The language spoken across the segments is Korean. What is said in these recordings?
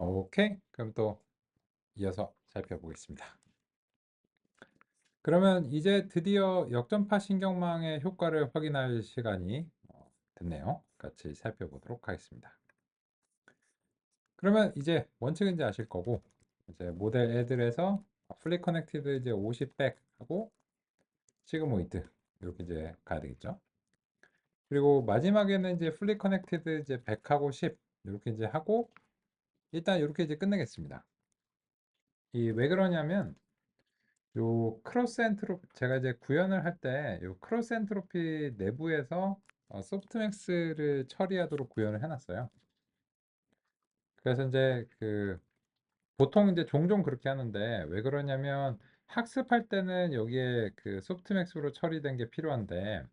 오케이. 그럼 또 이어서 살펴보겠습니다. 그러면 이제 드디어 역전파 신경망의 효과를 확인할 시간이 됐네요. 같이 살펴보도록 하겠습니다. 그러면 이제 원칙은 이제 아실 거고, 이제 모델 애들에서 플리 커넥티드 이제 50백 하고 시그모이드 이렇게 이제 가야 되겠죠. 그리고 마지막에는 이제 플리 커넥티드 이제 100하고 10 이렇게 이제 하고 일단 이렇게 이제 끝내겠습니다. 이 왜 그러냐면 요 크로스 엔트로피 제가 이제 구현을 할 때 요 크로스 엔트로피 내부에서 소프트맥스를 처리하도록 구현을 해놨어요. 그래서 이제 보통 이제 종종 그렇게 하는데 왜 그러냐면 학습할 때는 여기에 소프트맥스로 처리된 게 필요한데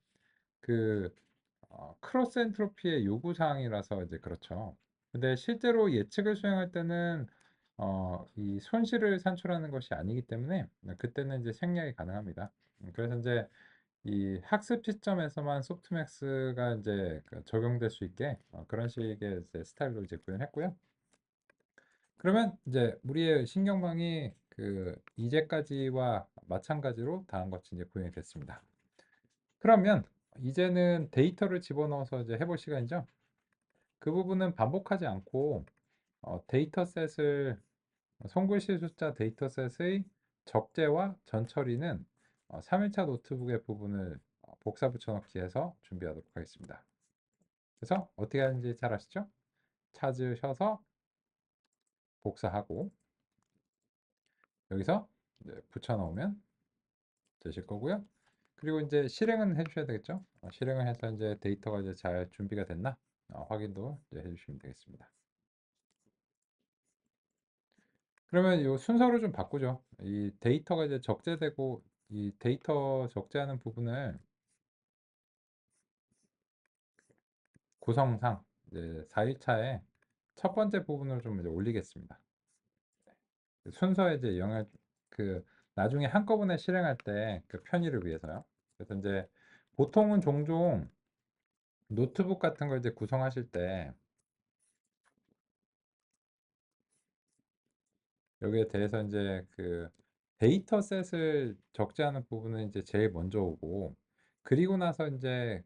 그 크로스 엔트로피의 요구 사항이라서 이제 그렇죠. 근데 실제로 예측을 수행할 때는 이 손실을 산출하는 것이 아니기 때문에 그때는 이제 생략이 가능합니다. 그래서 이제 이 학습 시점에서만 소프트맥스가 이제 적용될 수 있게 그런 식의 이제 스타일로 이제 구현했고요. 그러면 이제 우리의 신경망이 이제까지와 마찬가지로 다음 같이 이제 구현이 됐습니다. 그러면 이제는 데이터를 집어넣어서 이제 해볼 시간이죠. 그 부분은 반복하지 않고 데이터셋을 손글씨 숫자 데이터셋의 적재와 전처리는 3일차 노트북의 부분을 복사 붙여넣기 해서 준비하도록 하겠습니다. 그래서 어떻게 하는지 잘 아시죠? 찾으셔서 복사하고 여기서 이제 붙여넣으면 되실 거고요. 그리고 이제 실행은 해주셔야 되겠죠? 실행을 해서 이제 데이터가 이제 잘 준비가 됐나 확인도 이제 해주시면 되겠습니다. 그러면 이 순서를 좀 바꾸죠. 이 데이터가 이제 적재되고 이 데이터 적재하는 부분을 구성상 이제 4일차에 첫 번째 부분을 좀 이제 올리겠습니다. 순서에 이제 영향 나중에 한꺼번에 실행할 때 그 편의를 위해서요. 그래서 이제 보통은 종종 노트북 같은 걸 이제 구성하실 때 여기에 대해서 이제 데이터셋을 적재하는 부분은 이제 제일 먼저 오고 그리고 나서 이제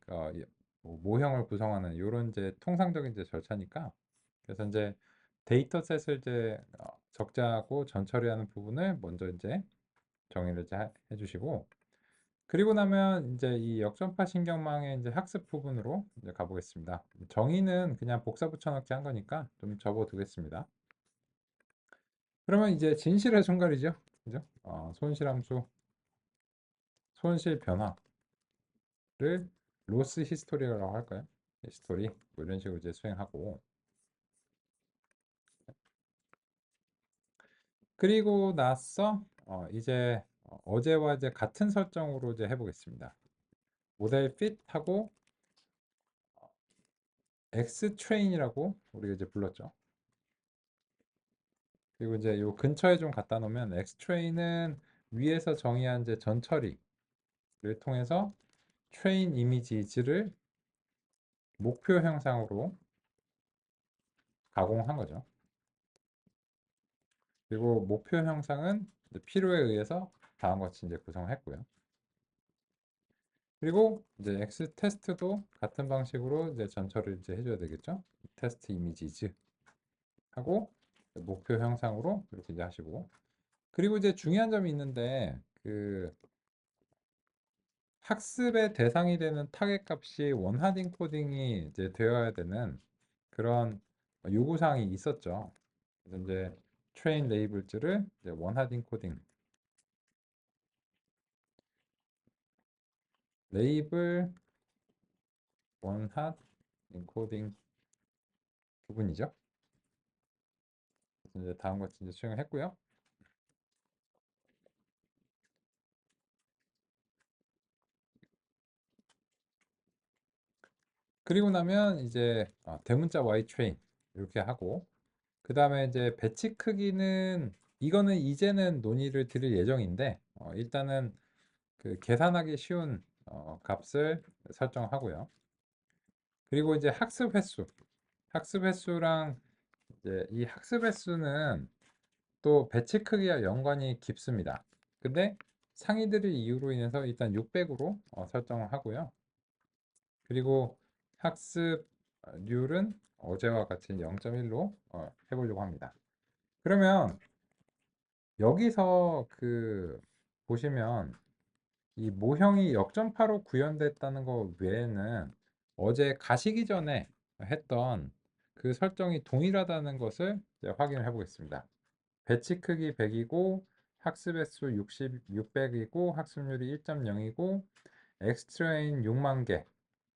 뭐 모형을 구성하는 이런 이제 통상적인 이제 절차니까 그래서 이제 데이터셋을 이제 적재하고 전처리하는 부분을 먼저 이제 정의를 이제 해주시고 그리고 나면 이제 이 역전파 신경망의 이제 학습 부분으로 이제 가보겠습니다. 정의는 그냥 복사 붙여넣기 한 거니까 좀 접어두겠습니다. 그러면 이제 진실의 순간이죠. 그죠? 손실함수, 손실 변화를 로스 히스토리라고 할까요? 히스토리 뭐 이런 식으로 이제 수행하고 그리고 나서 이제 어제와 이제 같은 설정으로 이제 해보겠습니다. 모델 핏하고 X 트레인이라고 우리가 이제 불렀죠. 그리고 이제 요 근처에 좀 갖다 놓으면 X 트레인은 위에서 정의한 이제 전처리를 통해서 트레인 이미지를 목표 형상으로 가공한 거죠. 그리고 목표 형상은 필요에 의해서 다음과 같이 이제 구성했고요. 그리고 이제 X 테스트도 같은 방식으로 이제 전처를 이제 해줘야 되겠죠. 테스트 이미지즈 하고 목표 형상으로 이렇게 이제 하시고 그리고 이제 중요한 점이 있는데 학습의 대상이 되는 타겟 값이 원하드 인코딩이 이제 되어야 되는 그런 요구사항이 있었죠. 그래서 이제 트레인 레이블즈를 이제 원하드 인코딩 레이블 원핫 인코딩 부분이죠. 그래서 이제 다음과 같이 이제 수행을 했고요. 그리고 나면 이제 대문자 y 트레인 이렇게 하고 그 다음에 이제 배치 크기는 이거는 이제는 논의를 드릴 예정인데 일단은 계산하기 쉬운 값을 설정하고요. 그리고 이제 학습 횟수랑 이제 이 학습 횟수는 또 배치 크기와 연관이 깊습니다. 근데 상위들의 이유로 인해서 일단 600으로 설정을 하고요. 그리고 학습률은 어제와 같이 0.1로 해보려고 합니다. 그러면 여기서 보시면 이 모형이 역전파로 구현됐다는 것 외에는 어제 가시기 전에 했던 그 설정이 동일하다는 것을 이제 확인을 해 보겠습니다. 배치 크기 100이고 학습 횟수 600이고 학습률이 1.0이고 X 트레인 6만 개,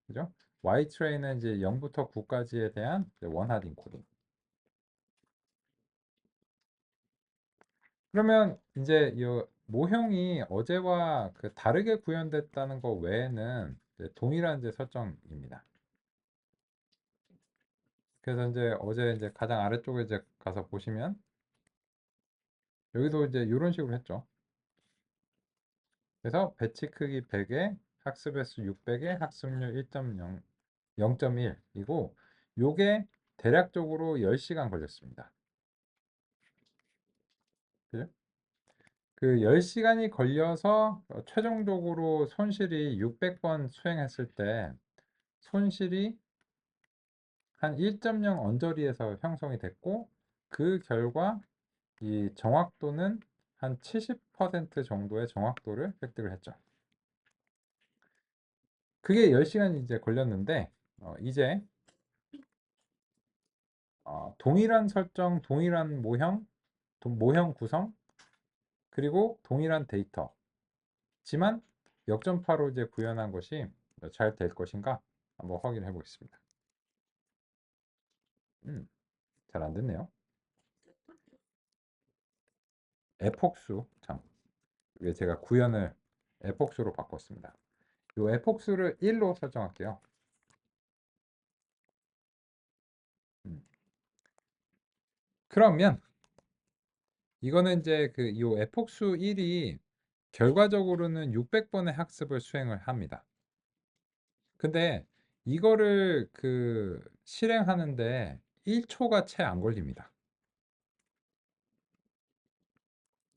그죠? Y 트레인은 이제 0부터 9까지에 대한 원하드 인코딩. 그러면 이제 이 모형이 어제와 다르게 구현됐다는 것 외에는 이제 동일한 이제 설정입니다. 그래서 이제 어제 이제 가장 아래쪽에 이제 가서 보시면 여기도 이제 이런 식으로 했죠. 그래서 배치 크기 100에 학습 횟수 600에 학습률 1.0, 0.1이고 요게 대략적으로 10시간 걸렸습니다. 그죠? 그 10시간이 걸려서 최종적으로 손실이 600번 수행했을 때 손실이 한 1.0 언저리에서 형성이 됐고 그 결과 이 정확도는 한 70% 정도의 정확도를 획득을 했죠. 그게 10시간이 이제 걸렸는데 이제 동일한 설정, 동일한 모형, 모형 구성, 그리고 동일한 데이터지만 역전파로 이제 구현한 것이 잘 될 것인가 한번 확인해 보겠습니다. 잘 안 됐네요. 에폭수 참, 왜 제가 구현을 에폭수로 바꿨습니다. 이 에폭수를 1로 설정할게요. 음. 그러면 이거는 이제 이 에폭수 1이 결과적으로는 600번의 학습을 수행을 합니다. 근데 이거를 실행하는데 1초가 채 안 걸립니다.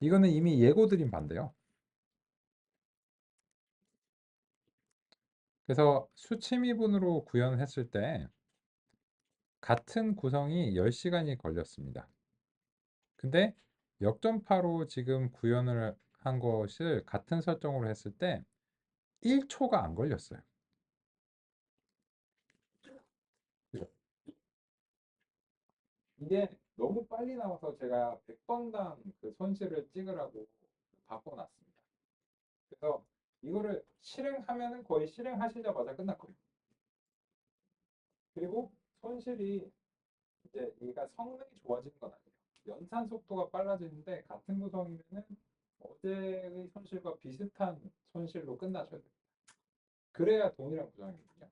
이거는 이미 예고 드린 바인데요. 그래서 수치미분으로 구현했을 때 같은 구성이 10시간이 걸렸습니다. 근데 역전파로 지금 구현을 한 것을 같은 설정으로 했을 때 1초가 안 걸렸어요. 이게 너무 빨리 나와서 제가 100번당 그 손실을 찍으라고 바꿔놨습니다. 그래서 이거를 실행하면은 거의 실행하시자마자 끝날 거예요. 그리고 손실이 이제 얘가 성능이 좋아지는 건 아니에요. 연산 속도가 빨라지는데 같은 구성이면은 어제의 손실과 비슷한 손실로 끝나줘야 돼요. 그래야 동일한 구성이거든요.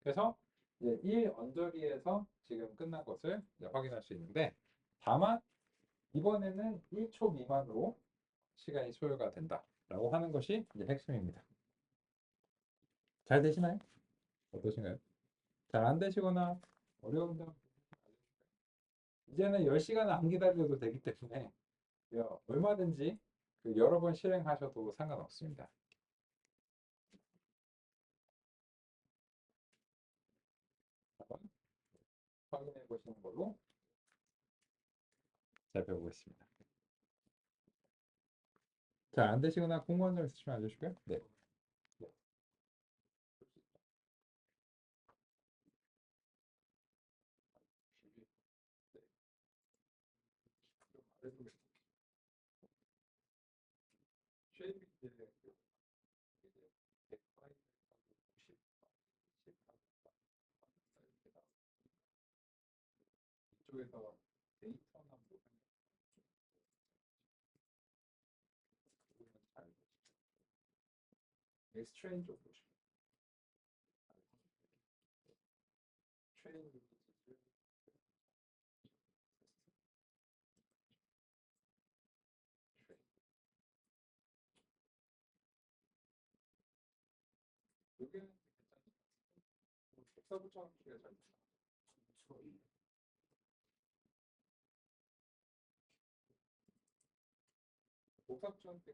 그래서 이제 1 언저리에서 지금 끝난 것을 확인할 수 있는데 다만 이번에는 1초 미만으로 시간이 소요가 된다라고 하는 것이 이제 핵심입니다. 잘 되시나요? 어떠신가요? 잘 안 되시거나 어려운 점 이제는 10시간을 안 기다려도 되기 때문에 얼마든지 여러 번 실행하셔도 상관없습니다. 한번 확인해 보시는 걸로 살펴보겠습니다. 잘 안 되시거나 궁금한 점 있으시면 알려주시고요. 네. 네. 이쪽에서 데이터나 엑스트레인 쪽 보시면 트레이닝 여기는 괜찮죠. 1 4 9 0 0 0 잘 복합전 때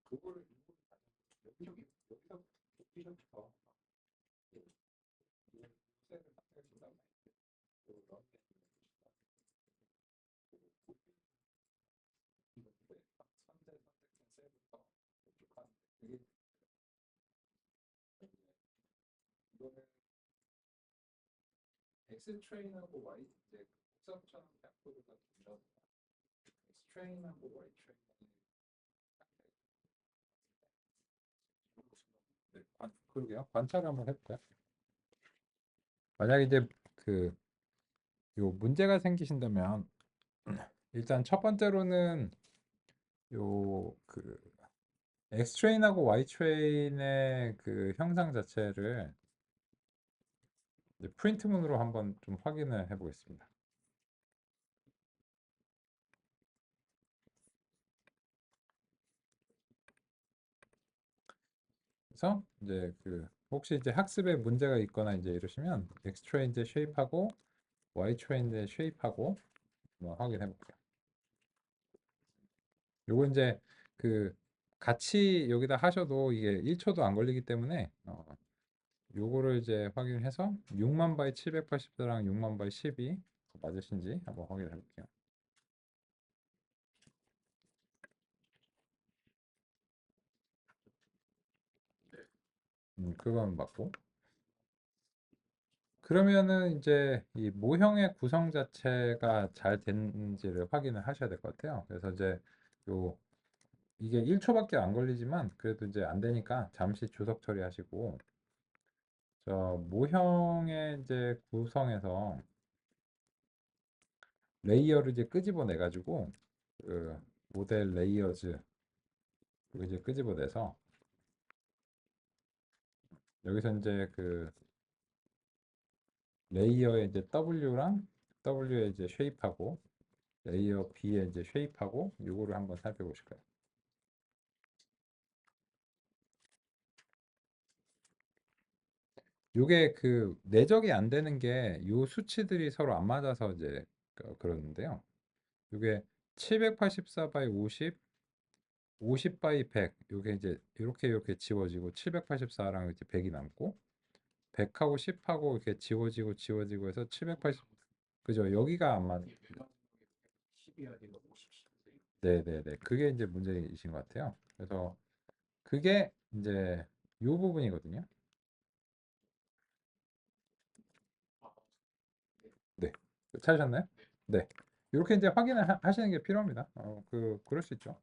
그거를 여기서 여기서부터 셀을 만들어준단 말이에요. 그리고 런 선제 선택된 셀부터 쭉 가는데 그게 이거는 X 트레인하고 Y 이제 복사부처럼 약속을 이런 X 트레인하고 Y 트레인이 네, 그러게요. 관찰을 한번 해볼까요? 만약에 이제 그 요 문제가 생기신다면 일단 첫 번째로는 요 그 X 트레인하고 Y 트레인의 그 형상 자체를 이제 프린트문으로 한번 좀 확인을 해보겠습니다. 그래서 이제 그 혹시 이제 학습에 문제가 있거나 이제 이러시면 X 트레인 이제 쉐입하고 Y 트레인 이제 쉐입하고 한번 확인해 볼게요. 요거 이제 그 같이 여기다 하셔도 이게 1초도 안 걸리기 때문에 요거를 이제 확인해서 6만 바이 784랑 6만 바이 12 맞으신지 한번 확인해 볼게요. 그건 맞고. 그러면은 이제 이 모형의 구성 자체가 잘 됐는지를 확인을 하셔야 될 것 같아요. 그래서 이제 요 이게 1초밖에 안 걸리지만 그래도 이제 안 되니까 잠시 주석 처리하시고 저 모형의 이제 구성에서 레이어를 이제 끄집어내 가지고 그 모델 레이어즈 이거 이제 끄집어내서 여기서 이제 그 레이어에 이제 W랑 W에 이제 쉐입하고 레이어 B에 이제 쉐입하고 요거를 한번 살펴보실까요? 요게 그 내적이 안 되는 게 요 수치들이 서로 안 맞아서 이제 그러는데요. 요게 784 바이 50, 50 바이 100 요게 이제 이렇게 지워지고 784랑 이제 100이 남고 100하고 10하고 이렇게 지워지고 해서 780 그죠? 여기가 안 맞. 네네네. 그게 이제 문제이신 것 같아요. 그래서 그게 이제 요 부분이거든요. 네. 찾으셨나요? 네. 이렇게 이제 확인을 하시는 게 필요합니다. 그럴 수 있죠.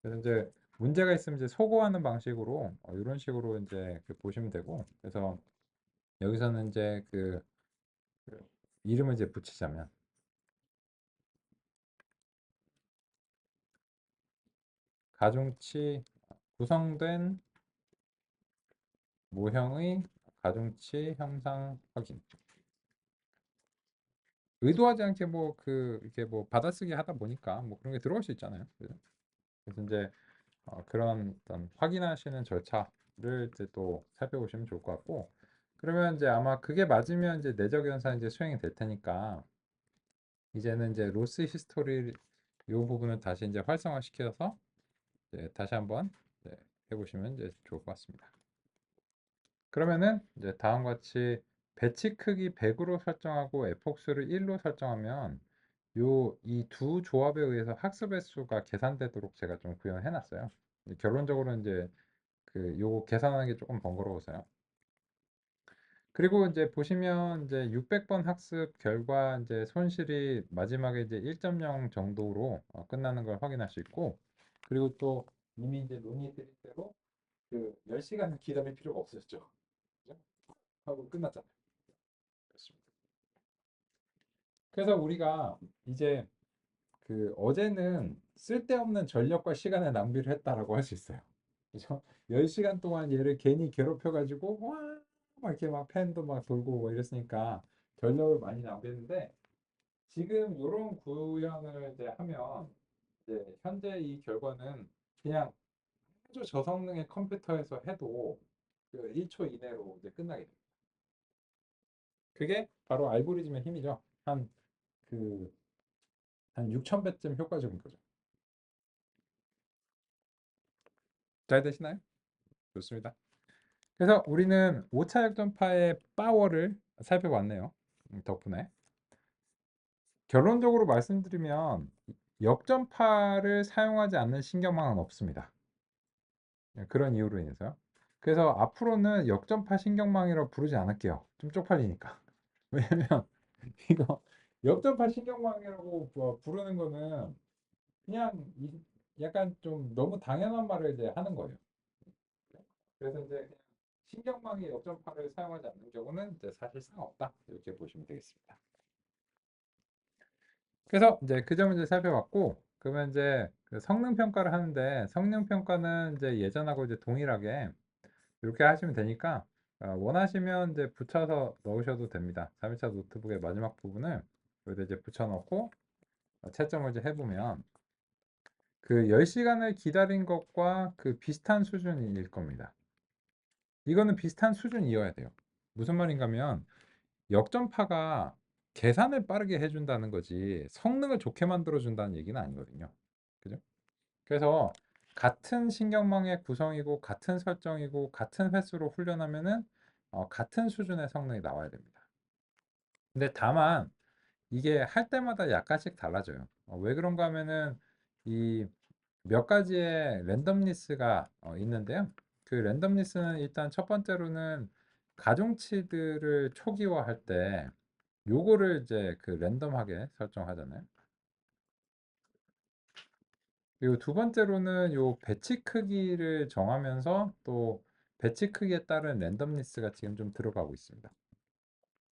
그래서 이제 문제가 있으면 이제 소거하는 방식으로 이런 식으로 이제 보시면 되고, 그래서 여기서는 이제 그 이름을 이제 붙이자면 가중치 구성된 모형의 가중치 형상 확인. 의도하지 않게 뭐 이렇게 뭐 받아쓰기 하다 보니까 뭐 그런 게 들어갈 수 있잖아요. 그죠? 그래서 이제 그런 어떤 확인하시는 절차를 이제 또 살펴보시면 좋을 것 같고, 그러면 이제 아마 그게 맞으면 이제 내적 연산 이제 수행이 될 테니까 이제는 이제 로스 히스토리 요 부분을 다시 이제 활성화시켜서 이제 다시 한번 이제 해보시면 이제 좋을 것 같습니다. 그러면은 이제 다음과 같이 배치 크기 100으로 설정하고 에폭스를 1로 설정하면 요 이 두 조합에 의해서 학습 횟수가 계산되도록 제가 좀 구현해 놨어요. 결론적으로 이제 요거 계산하는 게 조금 번거로워서요. 그리고 이제 보시면 이제 600번 학습 결과 이제 손실이 마지막에 이제 1.0 정도로 끝나는 걸 확인할 수 있고, 그리고 또 이미 이제 논의 드린 대로 그 10시간 기다릴 필요가 없었죠. 그죠? 하고 끝났잖아요. 그렇습니다. 그래서 우리가 이제 어제는 쓸데없는 전력과 시간의 낭비를 했다라고 할 수 있어요. 그죠? 10시간 동안 얘를 괜히 괴롭혀 가지고 막 이렇게 막 팬도 막 돌고 뭐 이랬으니까 전력을 많이 낭비했는데 지금 이런 구현을 이제 하면 이제 현재 이 결과는 그냥 아주 저성능의 컴퓨터에서 해도 그 1초 이내로 이제 끝나게 됩니다. 그게 바로 알고리즘의 힘이죠. 한 그 한 6,000배쯤 효과적인 거죠. 잘 되시나요? 좋습니다. 그래서 우리는 5차 역전파의 파워를 살펴봤네요. 덕분에. 결론적으로 말씀드리면 역전파를 사용하지 않는 신경망은 없습니다. 그런 이유로 인해서요. 그래서 앞으로는 역전파 신경망이라고 부르지 않을게요. 좀 쪽팔리니까. 왜냐면 이거 역전파 신경망이라고 부르는 거는 그냥 약간 좀 너무 당연한 말을 이제 하는 거예요. 그래서 이제 그냥 신경망이 역전파를 사용하지 않는 경우는 이제 사실상 없다. 이렇게 보시면 되겠습니다. 그래서 이제 그 점을 이제 살펴봤고, 그러면 이제 그 성능 평가를 하는데 성능 평가는 이제 예전하고 이제 동일하게 이렇게 하시면 되니까 원하시면 이제 붙여서 넣으셔도 됩니다. 3일차 노트북의 마지막 부분을 여기다 이제 붙여넣고 채점을 이제 해보면 그 10시간을 기다린 것과 그 비슷한 수준일 겁니다. 이거는 비슷한 수준이어야 돼요. 무슨 말인가 하면 역전파가 계산을 빠르게 해준다는 거지 성능을 좋게 만들어준다는 얘기는 아니거든요. 그죠? 그래서 같은 신경망의 구성이고 같은 설정이고 같은 횟수로 훈련하면은 같은 수준의 성능이 나와야 됩니다. 근데 다만 이게 할 때마다 약간씩 달라져요. 왜 그런가 하면은 이 몇 가지의 랜덤니스가 있는데요. 그 랜덤니스는 일단 첫 번째로는 가중치들을 초기화할 때 요거를 이제 그 랜덤하게 설정하잖아요. 그리고 두 번째로는 요 배치 크기를 정하면서 또 배치 크기에 따른 랜덤니스가 지금 좀 들어가고 있습니다.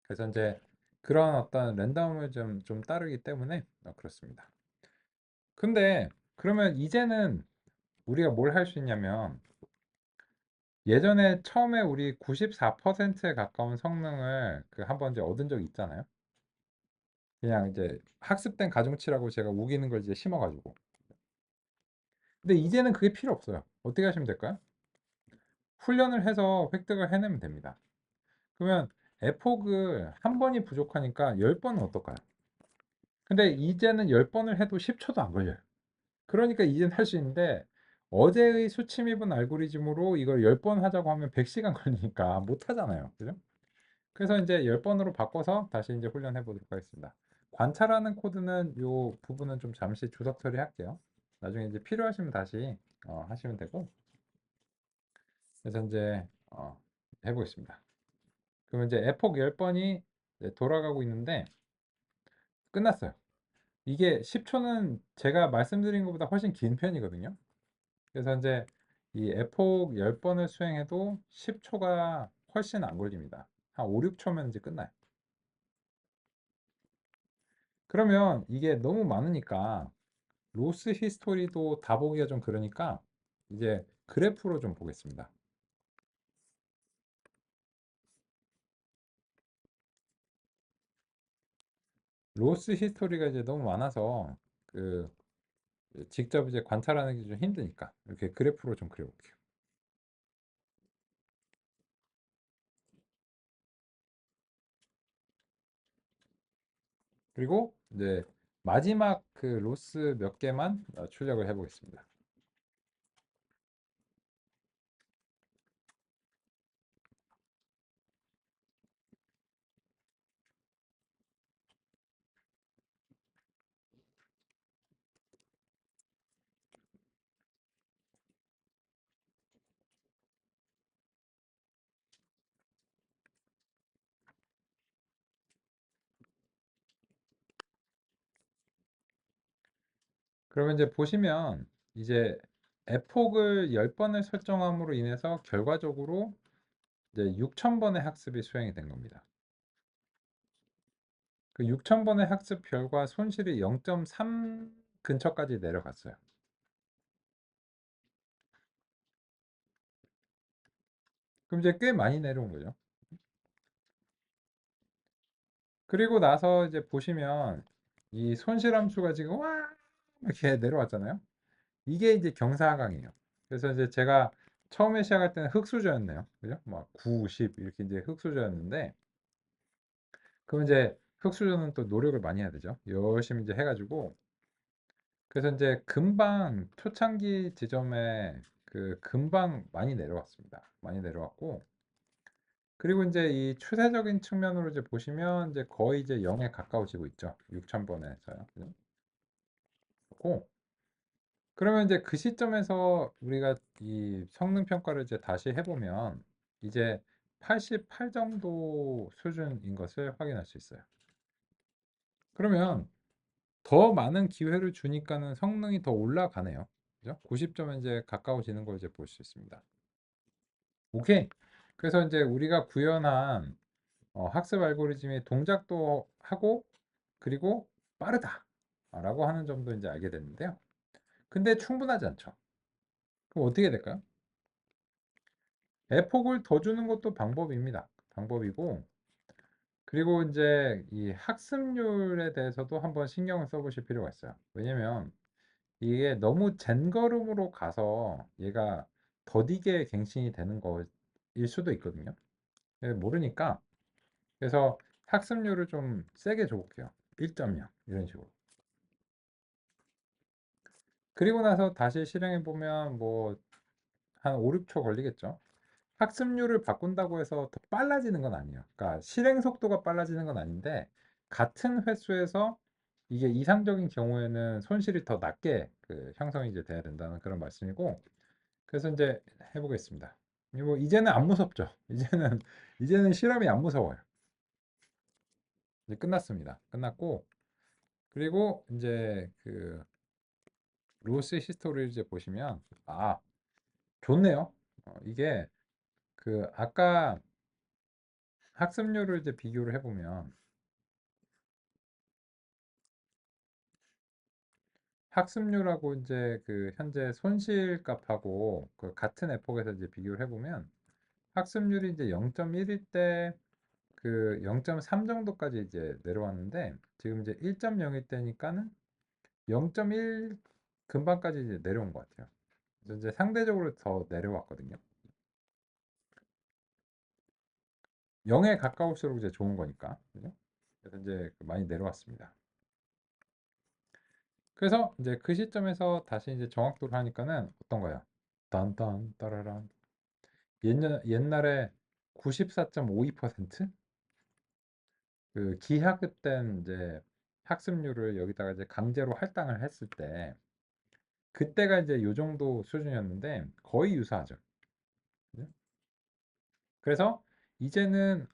그래서 이제 그런 어떤 랜덤을 좀 따르기 때문에 그렇습니다. 근데 그러면 이제는 우리가 뭘 할 수 있냐면 예전에 처음에 우리 94%에 가까운 성능을 그 한번 이제 얻은 적이 있잖아요. 그냥 이제 학습된 가중치라고 제가 우기는 걸 이제 심어가지고. 근데 이제는 그게 필요 없어요. 어떻게 하시면 될까요? 훈련을 해서 획득을 해내면 됩니다. 그러면 에폭을 한 번이 부족하니까 10번은 어떨까요? 근데 이제는 10번을 해도 10초도 안 걸려요. 그러니까 이제는 할 수 있는데 어제의 수치미분 알고리즘으로 이걸 10번 하자고 하면 100시간 걸리니까 못 하잖아요. 그죠? 그래서 이제 10번으로 바꿔서 다시 이제 훈련해 보도록 하겠습니다. 관찰하는 코드는 요 부분은 좀 잠시 주석 처리할게요. 나중에 이제 필요하시면 다시 하시면 되고. 그래서 이제 해보겠습니다. 그러면 이제 에폭 10번이 돌아가고 있는데 끝났어요. 이게 10초는 제가 말씀드린 것보다 훨씬 긴 편이거든요. 그래서 이제 이 에폭 10번을 수행해도 10초가 훨씬 안 걸립니다. 한 5, 6초면 이제 끝나요. 그러면 이게 너무 많으니까 로스 히스토리도 다 보기가 좀 그러니까 이제 그래프로 좀 보겠습니다. 로스 히스토리가 이제 너무 많아서 그 직접 이제 관찰하는 게 좀 힘드니까 이렇게 그래프로 좀 그려볼게요. 그리고 이제 마지막 그 로스 몇 개만 출력을 해보겠습니다. 그러면 이제 보시면 이제 에폭을 10번을 설정함으로 인해서 결과적으로 이제 6,000번의 학습이 수행이 된 겁니다. 그 6,000번의 학습 결과 손실이 0.3 근처까지 내려갔어요. 그럼 이제 꽤 많이 내려온 거죠. 그리고 나서 이제 보시면 이 손실함수가 지금 와 이렇게 내려왔잖아요. 이게 이제 경사하강이에요. 그래서 이제 제가 처음에 시작할 때는 흙수저였네요. 그죠? 막 9, 10 이렇게 이제 흙수저였는데 그럼 이제 흑수저는 또 노력을 많이 해야 되죠. 열심히 이제 해가지고 그래서 이제 금방 초창기 지점에 그 금방 많이 내려왔습니다. 많이 내려왔고 그리고 이제 이 추세적인 측면으로 이제 보시면 이제 거의 이제 0에 가까워지고 있죠. 6,000번에서요. 고 그러면 이제 그 시점에서 우리가 이 성능 평가를 이제 다시 해보면 이제 88 정도 수준인 것을 확인할 수 있어요. 그러면 더 많은 기회를 주니까는 성능이 더 올라가네요. 그죠? 90점에 이제 가까워지는 걸 이제 볼 수 있습니다. 오케이. 그래서 이제 우리가 구현한 학습 알고리즘의 동작도 하고 그리고 빠르다라고 하는 점도 이제 알게 됐는데요. 근데 충분하지 않죠. 그럼 어떻게 될까요? 애폭을 더 주는 것도 방법입니다. 방법이고 그리고 이제 이 학습률에 대해서도 한번 신경을 써보실 필요가 있어요. 왜냐면 이게 너무 젠걸음으로 가서 얘가 더디게 갱신이 되는 거일 수도 있거든요. 모르니까 그래서 학습률을 좀 세게 줘볼게요. 1.0 이런 식으로. 그리고 나서 다시 실행해 보면 뭐 한 5, 6초 걸리겠죠. 학습률을 바꾼다고 해서 더 빨라지는 건 아니에요. 그러니까 실행 속도가 빨라지는 건 아닌데 같은 횟수에서 이게 이상적인 경우에는 손실이 더 낮게 그 형성이 이제 돼야 된다는 그런 말씀이고 그래서 이제 해보겠습니다. 뭐 이제는 안 무섭죠. 이제는 실험이 안 무서워요. 이제 끝났습니다. 끝났고 그리고 이제 그 로스 히스토리를 이제 보시면 좋네요. 이게 그 아까 학습률을 이제 비교를 해보면 학습률하고 이제 그 현재 손실값하고 그 같은 에폭에서 이제 비교를 해보면 학습률이 이제 0.1일 때 그 0.3 정도까지 이제 내려왔는데 지금 이제 1.0일 때니까는 0.1 금방까지 이제 내려온 것 같아요. 그래서 이제 상대적으로 더 내려왔거든요. 0에 가까울수록 이제 좋은 거니까. 그죠? 그래서 이제 많이 내려왔습니다. 그래서 이제 그 시점에서 다시 이제 정확도를 하니까는 어떤가요? 딴딴 따라란 옛날에 94.52%? 그 기하급된 이제 학습률을 여기다가 이제 강제로 할당을 했을 때 그때가 이제 요 정도 수준이었는데 거의 유사하죠. 그죠? 그래서 이제는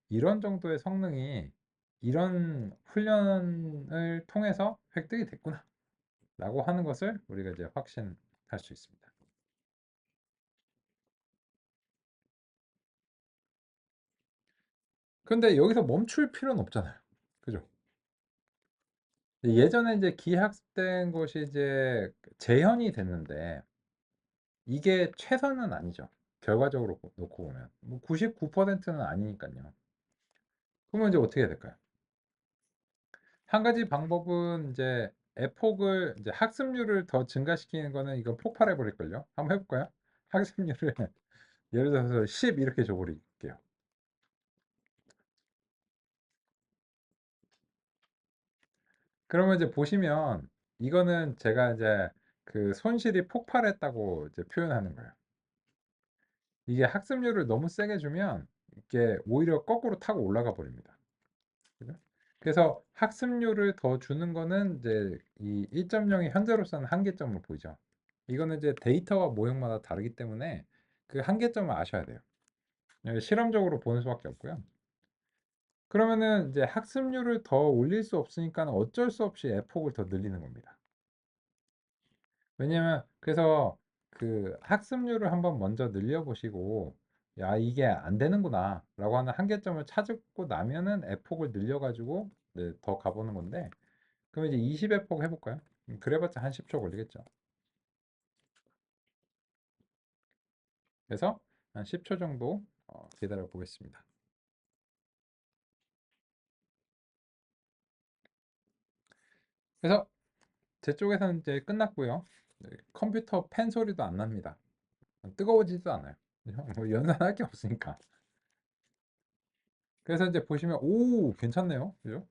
이런 정도의 성능이 이런 훈련을 통해서 획득이 됐구나 라고 하는 것을 우리가 이제 확신할 수 있습니다. 근데 여기서 멈출 필요는 없잖아요. 그죠? 예전에 이제 기학된 것이 이제 재현이 됐는데 이게 최선은 아니죠. 결과적으로 놓고 보면 뭐 99%는 아니니까요. 그러면 이제 어떻게 해야 될까요? 한 가지 방법은 이제 에폭을 이제 학습률을 더 증가시키는 거는 이건 폭발해 버릴걸요. 한번 해볼까요? 학습률을 예를 들어서 10 이렇게 줘버릴게요. 그러면 이제 보시면 이거는 제가 이제 그 손실이 폭발했다고 이제 표현하는 거예요. 이게 학습률을 너무 세게 주면 이게 오히려 거꾸로 타고 올라가 버립니다. 그죠? 그래서 학습률을 더 주는 거는 이제 이 1.0이 현재로서는 한계점을 보이죠. 이거는 이제 데이터와 모형마다 다르기 때문에 그 한계점을 아셔야 돼요. 실험적으로 보는 수밖에 없고요. 그러면은 이제 학습률을 더 올릴 수 없으니까 어쩔 수 없이 F폭을 더 늘리는 겁니다. 왜냐면 그래서 그 학습률을 한번 먼저 늘려보시고 야 이게 안 되는구나 라고 하는 한계점을 찾고 나면은 F폭을 늘려가지고 네, 더 가보는 건데 그럼 이제 20의 폭 해볼까요? 그래봤자 한 10초 걸리겠죠. 그래서 한 10초 정도 기다려 보겠습니다. 그래서 제 쪽에서는 이제 끝났고요. 네, 컴퓨터 펜 소리도 안 납니다. 뜨거워지지도 않아요. 뭐 연산할 게 없으니까. 그래서 이제 보시면 오 괜찮네요. 그죠?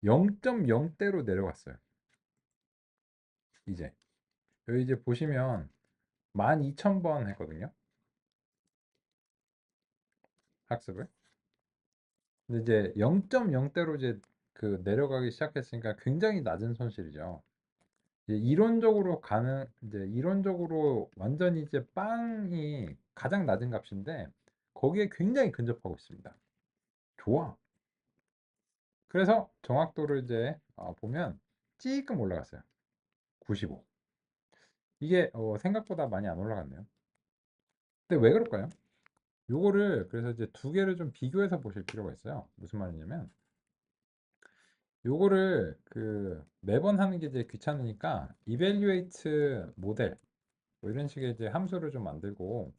0.0대로 내려갔어요. 이제 여기 이제 보시면 12,000번 했거든요. 학습을. 근데 이제 0.0대로 이제 그 내려가기 시작했으니까 굉장히 낮은 손실이죠. 이제 이론적으로 완전히 이제 빵이 가장 낮은 값인데 거기에 굉장히 근접하고 있습니다. 좋아. 그래서 정확도를 이제 보면 찌끔 올라갔어요. 95. 이게 생각보다 많이 안 올라갔네요. 근데 왜 그럴까요? 요거를 그래서 이제 두 개를 좀 비교해서 보실 필요가 있어요. 무슨 말이냐면 요거를 그 매번 하는 게 이제 귀찮으니까 evaluate 모델 뭐 이런 식의 이제 함수를 좀 만들고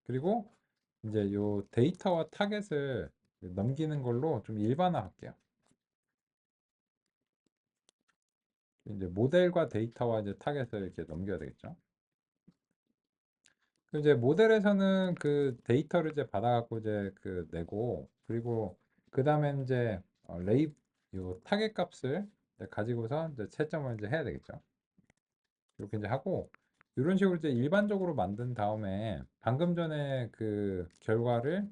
그리고 이제 요 데이터와 타겟을 넘기는 걸로 좀 일반화할게요. 이제 모델과 데이터와 이제 타겟을 이렇게 넘겨야 되겠죠. 그 이제 모델에서는 그 데이터를 이제 받아갖고 이제 그 내고 그리고 그 다음에 이제 요 타겟 값을 이제 가지고서 이제 채점을 이제 해야 되겠죠. 이렇게 이제 하고 이런 식으로 이제 일반적으로 만든 다음에 방금 전에 그 결과를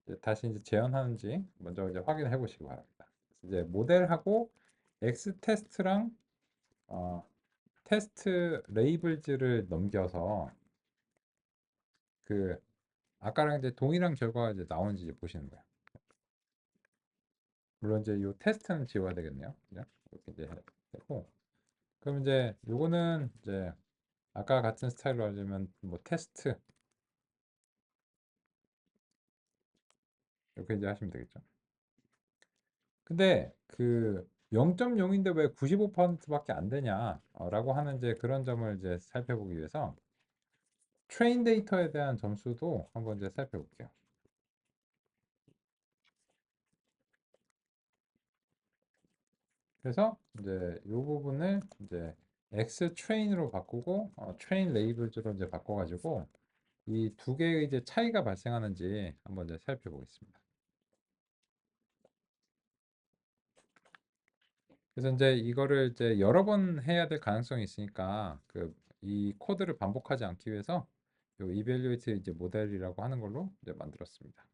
이제 다시 이제 재현하는지 먼저 이제 확인해 보시기 바랍니다. 이제 모델하고 X 테스트랑 테스트 레이블즈를 넘겨서 그 아까랑 이제 동일한 결과가 이제 나오는지 이제 보시는 거예요. 물론 이제 이 테스트는 지워야 되겠네요. 그죠? 이렇게 이제 되고 그럼 이제 요거는 이제 아까 같은 스타일로 하려면 뭐 테스트 이렇게 이제 하시면 되겠죠. 근데 그 0.0인데 왜 95%밖에 안 되냐라고 하는 이제 그런 점을 이제 살펴보기 위해서 트레인 데이터에 대한 점수도 한번 이제 살펴볼게요. 그래서 이제 이 부분을 이제 X 트레인으로 바꾸고 트레인 레이블즈로 이제 바꿔가지고 이 두 개의 이제 차이가 발생하는지 한번 이제 살펴보겠습니다. 그래서 이제 이거를 이제 여러 번 해야 될 가능성이 있으니까 그 이 코드를 반복하지 않기 위해서 요 evaluate 이제 모델이라고 하는 걸로 이제 만들었습니다.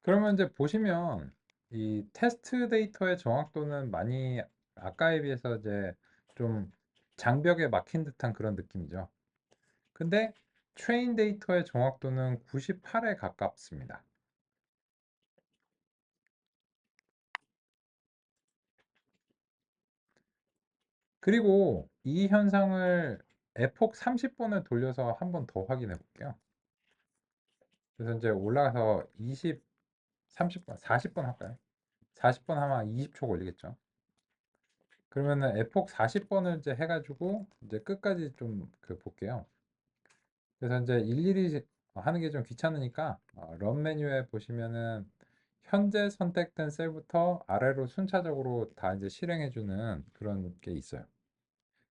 그러면 이제 보시면 이 테스트 데이터의 정확도는 많이 아까에 비해서 이제 좀 장벽에 막힌 듯한 그런 느낌이죠. 근데 트레인 데이터의 정확도는 98에 가깝습니다. 그리고 이 현상을 에폭 30번을 돌려서 한 번 더 확인해 볼게요. 그래서 이제 올라가서 20, 30번, 40번 할까요? 40번 하면 20초 걸리겠죠. 그러면은 에폭 40번을 이제 해가지고 이제 끝까지 좀 그 볼게요. 그래서 이제 일일이 하는 게 좀 귀찮으니까 런 메뉴에 보시면은 현재 선택된 셀부터 아래로 순차적으로 다 이제 실행해주는 그런 게 있어요.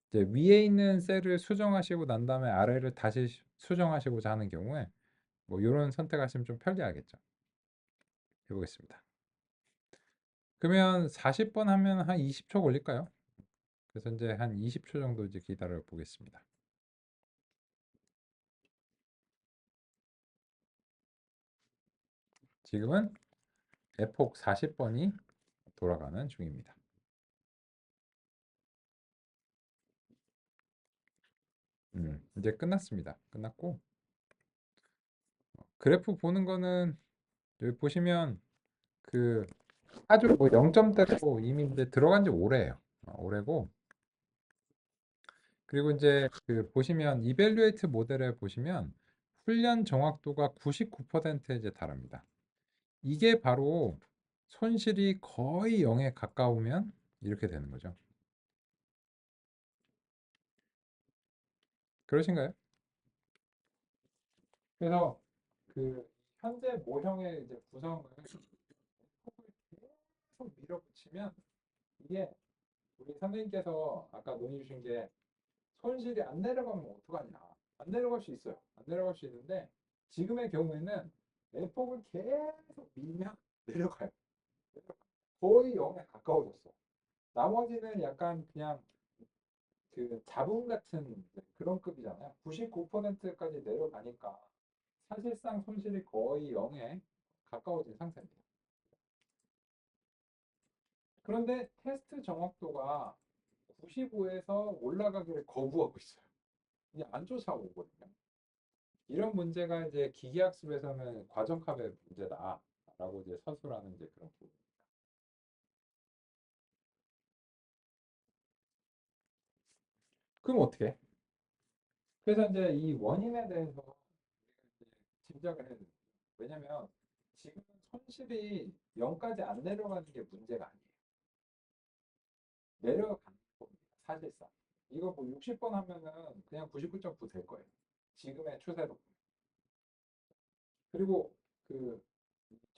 이제 위에 있는 셀을 수정하시고 난 다음에 아래를 다시 수정하시고자 하는 경우에 뭐 이런 선택하시면 좀 편리하겠죠. 해보겠습니다. 그러면 40번 하면 한 20초 걸릴까요? 그래서 이제 한 20초 정도 이제 기다려 보겠습니다. 지금은 에폭 40번이 돌아가는 중입니다. 이제 끝났습니다. 끝났고 그래프 보는 거는 여기 보시면 그 아주 뭐 0점대로 이미 이제 들어간 지 오래예요. 오래고 그리고 이제 그 보시면 이벨루에이트 모델에 보시면 훈련 정확도가 99%에 이제 달합니다. 이게 바로 손실이 거의 0에 가까우면 이렇게 되는 거죠. 그러신가요? 그래서 그 현재 모형의 이제 구성을 계속 밀어붙이면 이게 우리 선생님께서 아까 논의 주신 게 손실이 안 내려가면 어떡하냐. 안 내려갈 수 있어요. 안 내려갈 수 있는데 지금의 경우에는 내폭을 계속 밀면 내려가요. 거의 0에 가까워졌어. 나머지는 약간 그냥 그 잡음 같은 그런 급이잖아요. 99%까지 내려가니까 사실상 손실이 거의 0에 가까워진 상태입니다. 그런데 테스트 정확도가 95에서 올라가기를 거부하고 있어요. 이게 안 쫓아오거든요. 이런 문제가 이제 기계학습에서는 과정합의 문제다라고 이제 서술하는 이제 그런 부분. 그럼 어떻게? 해? 그래서 이제 이 원인에 대해서 우리가 이제 짐작을 해야 돼요. 왜냐면 지금 손실이 0까지 안 내려가는 게 문제가 아니에요. 내려가는 겁니다. 사실상. 이거 뭐 60번 하면은 그냥 99.9 될 거예요. 지금의 추세로. 그리고 그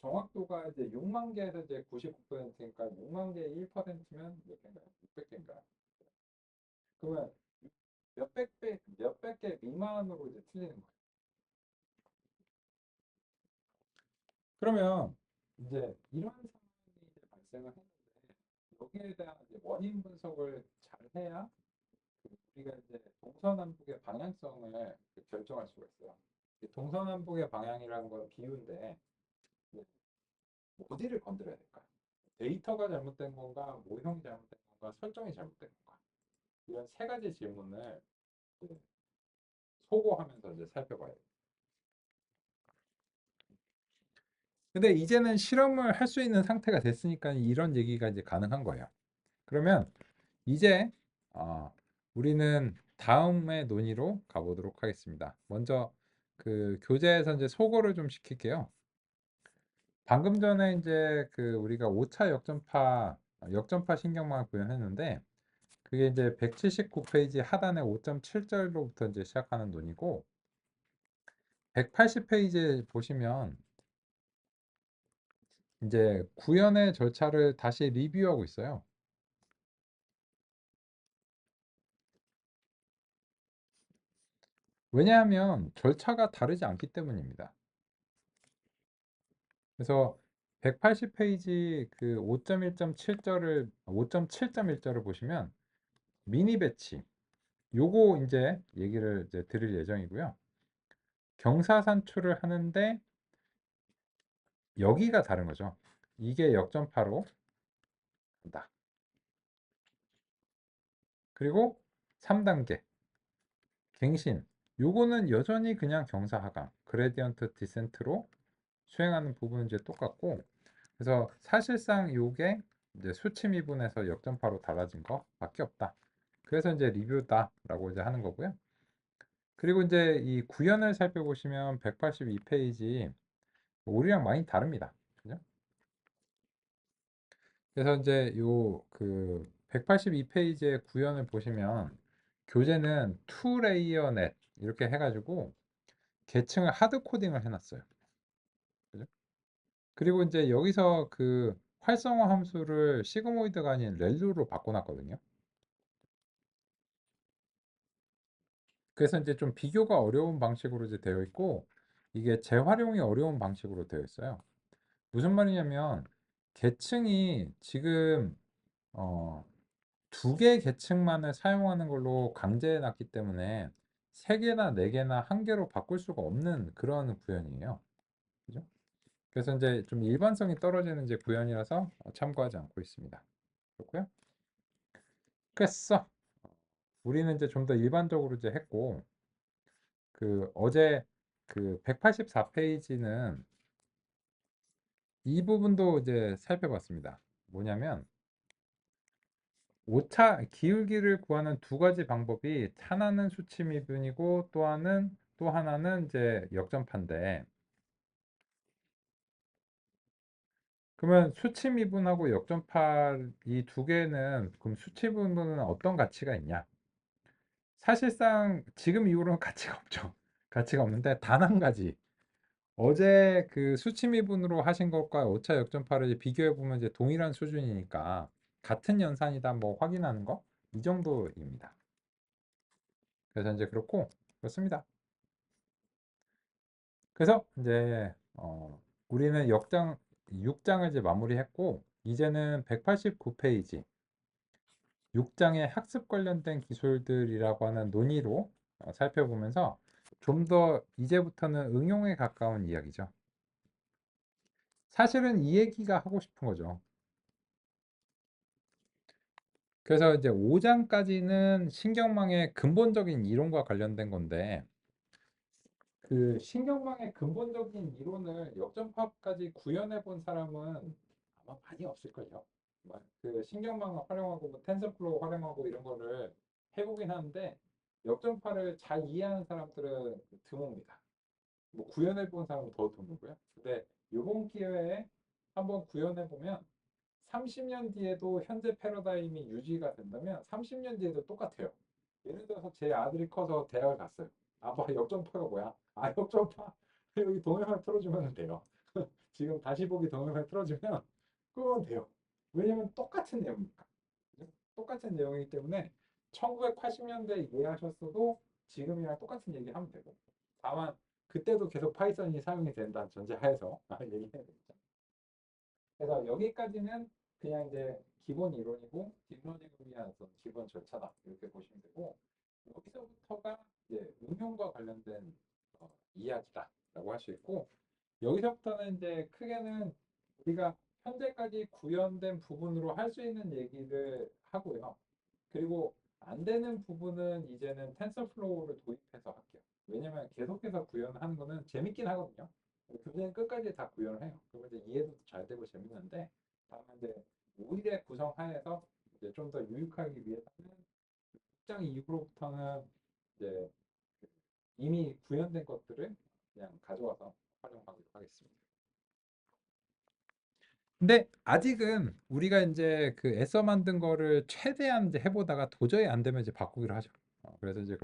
정확도가 이제 6만 개에서 이제 99%니까 6만 개의 1%면 몇 개인가요? 600개인가요? 그러면 몇백 개 미만으로 이제 틀리는 거예요. 그러면 이제 이런 상황이 이제 발생을 했는데 여기에 대한 이제 원인 분석을 잘 해야 우리가 이제 동서남북의 방향성을 결정할 수가 있어요. 동서남북의 방향이라는 건 비유인데 어디를 건드려야 될까요? 데이터가 잘못된 건가, 모형이 잘못된 건가, 설정이 잘못된 건가? 이런 세 가지 질문을 소고하면서 이제 살펴봐야 돼요. 근데 이제는 실험을 할 수 있는 상태가 됐으니까 이런 얘기가 이제 가능한 거예요. 그러면 이제 우리는 다음의 논의로 가보도록 하겠습니다. 먼저 그 교재에서 이제 소거를 좀 시킬게요. 방금 전에 이제 그 우리가 5차 역전파 신경망을 구현했는데 그게 이제 179페이지 하단의 5.7절로부터 이제 시작하는 논이고 180페이지에 보시면 이제 구현의 절차를 다시 리뷰하고 있어요. 왜냐하면 절차가 다르지 않기 때문입니다. 그래서 180페이지 그 5.7.1절을 보시면 미니 배치 요거 이제 얘기를 이제 드릴 예정이고요. 경사 산출을 하는데 여기가 다른 거죠. 이게 역전파로 간다. 그리고 3단계 갱신 요거는 여전히 그냥 경사 하강 그레디언트 디센트로 수행하는 부분은 이제 똑같고 그래서 사실상 요게 이제 수치 미분에서 역전파로 달라진 거밖에 없다. 그래서 이제 리뷰다라고 이제 하는 거고요. 그리고 이제 이 구현을 살펴보시면 182페이지 우리랑 많이 다릅니다. 그죠? 그래서 이제 요 그 182페이지의 구현을 보시면 교재는 투 레이어 넷 이렇게 해가지고 계층을 하드 코딩을 해놨어요. 그죠? 그리고 이제 여기서 그 활성화 함수를 시그모이드가 아닌 렐루로 바꿔놨거든요. 그래서 이제 좀 비교가 어려운 방식으로 이제 되어 있고 이게 재활용이 어려운 방식으로 되어 있어요. 무슨 말이냐면 계층이 지금 어, 두 개 계층만을 사용하는 걸로 강제해 놨기 때문에 세 개나 네 개나 한 개로 바꿀 수가 없는 그런 구현이에요. 그죠? 그래서 이제 좀 일반성이 떨어지는 이제 구현이라서 참고하지 않고 있습니다. 그렇고요. 그랬어. 우리는 이제 좀 더 일반적으로 이제 했고 그 어제 그 184페이지는 이 부분도 이제 살펴봤습니다. 뭐냐면 오차 기울기를 구하는 두 가지 방법이 하나는 수치 미분이고 또 하나는 이제 역전파인데 그러면 수치 미분하고 역전파 이 두 개는 그럼 수치 미분은 어떤 가치가 있냐? 사실상 지금 이후로는 가치가 없죠. 가치가 없는데 단 한 가지 어제 그 수치미분으로 하신 것과 오차 역전파를 이제 비교해 보면 이제 동일한 수준이니까 같은 연산이다 뭐 확인하는 거 이 정도입니다. 그래서 이제 그렇습니다. 그래서 이제 우리는 역장 6장을 이제 마무리했고 이제는 189페이지 6장의 학습 관련된 기술들이라고 하는 논의로 살펴보면서 좀 더 이제부터는 응용에 가까운 이야기죠. 사실은 이 얘기가 하고 싶은 거죠. 그래서 이제 5장까지는 신경망의 근본적인 이론과 관련된 건데 그 신경망의 근본적인 이론을 역전파까지 구현해 본 사람은 아마 많이 없을걸요. 그 신경망을 활용하고 뭐 텐서플로우 활용하고 이런 거를 해보긴 하는데 역전파를 잘 이해하는 사람들은 드뭅니다. 뭐 구현해 본 사람은 더 드물고요. 근데 이번 기회에 한번 구현해 보면 30년 뒤에도 현재 패러다임이 유지가 된다면 30년 뒤에도 똑같아요. 예를 들어서 제 아들이 커서 대학을 갔어요. 아빠 역전파가 뭐야? 아 역전파 여기 동영상 틀어주면 돼요. 지금 다시 보기 동영상 틀어주면 끄면 돼요. 왜냐면 똑같은 내용이니까. 똑같은 내용이기 때문에 1980년대 이해하셨어도 지금이랑 똑같은 얘기 하면 되고 다만 그때도 계속 파이썬이 사용이 된다는 전제하에서 얘기해야 되겠죠. 그래서 여기까지는 그냥 이제 기본 이론이고 딥러닝을 위한 어떤 기본 절차다 이렇게 보시면 되고 여기서부터가 이제 응용과 관련된 이야기다라고 할 수 있고 여기서부터는 이제 크게는 우리가 현재까지 구현된 부분으로 할 수 있는 얘기를 하고요. 그리고 안 되는 부분은 이제는 텐서플로우를 도입해서 할게요. 왜냐면 계속해서 구현하는 거는 재밌긴 하거든요. 교재는 끝까지 다 구현을 해요. 그러면 이제 이해도 잘 되고 재밌는데 다만 이제 오일의 구성하에서 이제 좀 더 유익하기 위해서는 6장 이후로부터는 이제 이미 구현된 것들을 그냥 가져와서 활용하도록 하겠습니다. 근데 아직은 우리가 이제 그 애써 만든 거를 최대한 이제 해보다가 도저히 안 되면 이제 바꾸기로 하죠. 그래서 이제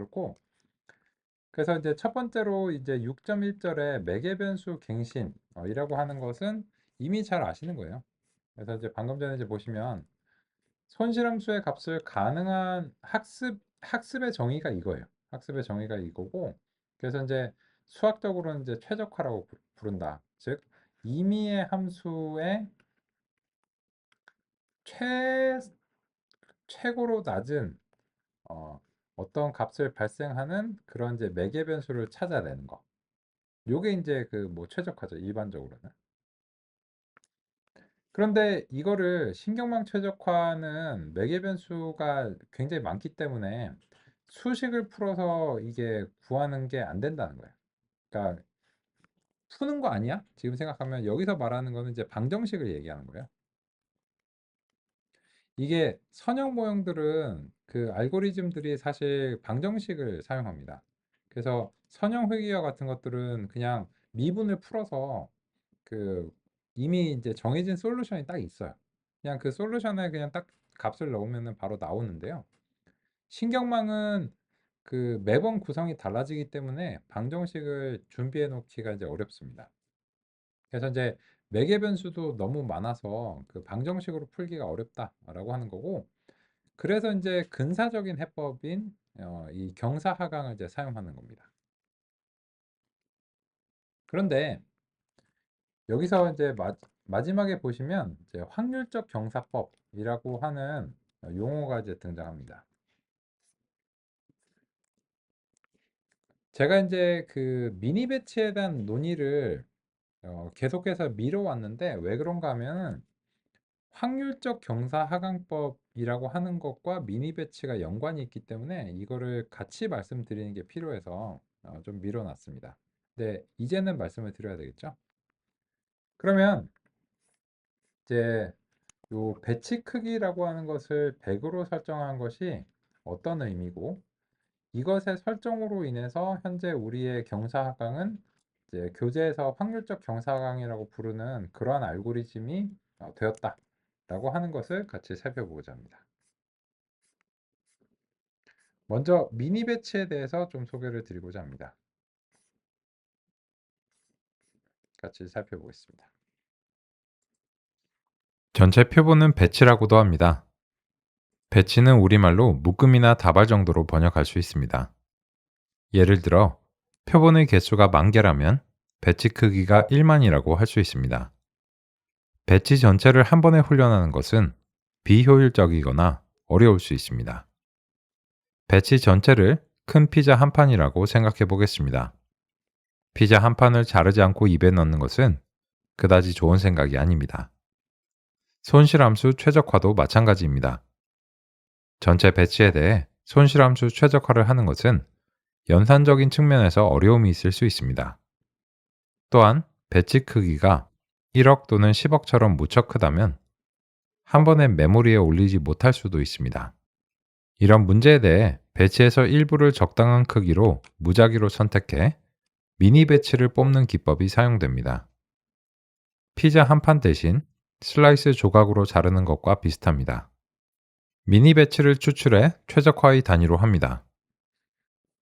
그래서 이제 첫 번째로 이제 6.1절에 매개 변수 갱신이라고 하는 것은 이미 잘 아시는 거예요. 그래서 이제 방금 전에 이제 보시면 손실함수의 값을 가능한 학습의 정의가 이거예요. 학습의 정의가 이거고 그래서 이제 수학적으로는 이제 최적화라고 부른다. 즉 임의의 함수의 최 최고로 낮은 어떤 값을 발생하는 그런 이제 매개 변수를 찾아내는 거. 요게 이제 그 뭐 최적화죠. 일반적으로는. 그런데 이거를 신경망 최적화는 매개 변수가 굉장히 많기 때문에 수식을 풀어서 이게 구하는 게 안 된다는 거예요. 그러니까 푸는 거 아니야? 지금 생각하면 여기서 말하는 거는 이제 방정식을 얘기하는 거예요. 이게 선형 모형들은 그 알고리즘들이 사실 방정식을 사용합니다. 그래서 선형 회귀와 같은 것들은 그냥 미분을 풀어서 그 이미 이제 정해진 솔루션이 딱 있어요. 그냥 그 솔루션에 그냥 딱 값을 넣으면 바로 나오는데요. 신경망은 그 매번 구성이 달라지기 때문에 방정식을 준비해 놓기가 이제 어렵습니다. 그래서 이제 매개 변수도 너무 많아서 그 방정식으로 풀기가 어렵다라고 하는 거고 그래서 이제 근사적인 해법인 이 경사하강을 이제 사용하는 겁니다. 그런데 여기서 이제 마지막에 보시면 이제 확률적 경사법이라고 하는 용어가 이제 등장합니다. 제가 이제 그 미니 배치에 대한 논의를 계속해서 미뤄왔는데 왜 그런가 하면은 확률적 경사하강법이라고 하는 것과 미니 배치가 연관이 있기 때문에 이거를 같이 말씀드리는 게 필요해서 좀 미뤄놨습니다. 네, 이제는 말씀을 드려야 되겠죠? 그러면 이제 요 배치 크기라고 하는 것을 100으로 설정한 것이 어떤 의미고 이것의 설정으로 인해서 현재 우리의 경사하강은 이제 교재에서 확률적 경사하강이라고 부르는 그러한 알고리즘이 되었다라고 하는 것을 같이 살펴보고자 합니다. 먼저 미니 배치에 대해서 좀 소개를 드리고자 합니다. 같이 살펴보겠습니다. 전체 표본은 배치라고도 합니다. 배치는 우리말로 묶음이나 다발 정도로 번역할 수 있습니다. 예를 들어 표본의 개수가 10,000개라면 배치 크기가 1만이라고 할 수 있습니다. 배치 전체를 한 번에 훈련하는 것은 비효율적이거나 어려울 수 있습니다. 배치 전체를 큰 피자 한 판이라고 생각해 보겠습니다. 피자 한 판을 자르지 않고 입에 넣는 것은 그다지 좋은 생각이 아닙니다. 손실함수 최적화도 마찬가지입니다. 전체 배치에 대해 손실함수 최적화를 하는 것은 연산적인 측면에서 어려움이 있을 수 있습니다. 또한 배치 크기가 1억 또는 10억처럼 무척 크다면 한 번에 메모리에 올리지 못할 수도 있습니다. 이런 문제에 대해 배치에서 일부를 적당한 크기로 무작위로 선택해 미니 배치를 뽑는 기법이 사용됩니다. 피자 한 판 대신 슬라이스 조각으로 자르는 것과 비슷합니다. 미니 배치를 추출해 최적화의 단위로 합니다.